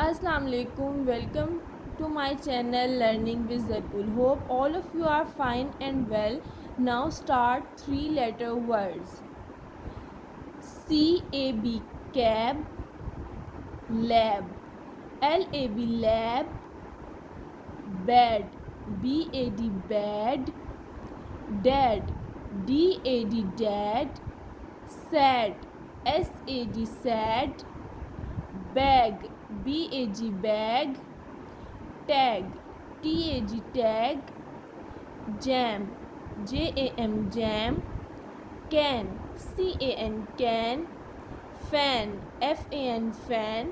Assalamu alaikum. Welcome to my channel Learning with Zargull. Hope all of you are fine and well. Now start three-letter words. C-A-B cab, lab. L-A-B lab, bed. B-A-D bed, dad. D-A-D dad, sad. S-A-D sad, bag. B-A-G bag, tag. T-A-G tag, jam. J-A-M jam, can. C-A-N can, fan. F-A-N fan,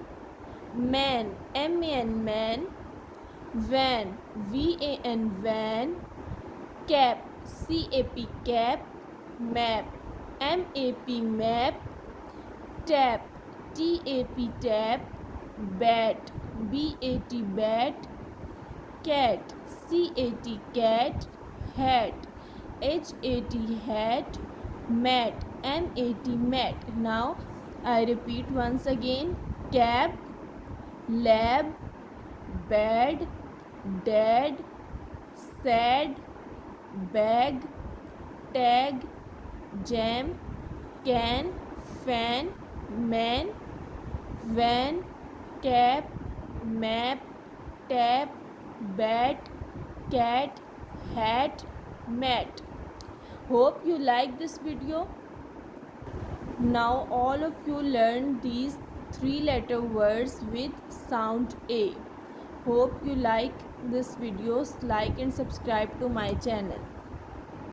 man. M-A-N man, van. V-A-N van, cap. C-A-P cap, map. M-A-P map, tap. T-A-P tap, bat. B-A-T bat, cat. C-A-T cat, hat. H-A-T hat, mat. M-A-T mat. Now I repeat once again. Cab, lab, bed, dad, sad, bag, tag, jam, can, fan, man, van, cap, map, tap, bat, cat, hat, mat. Hope you like this video. Now all of you learn these three-letter words with sound A. Hope you like this videos. Like and subscribe to my channel.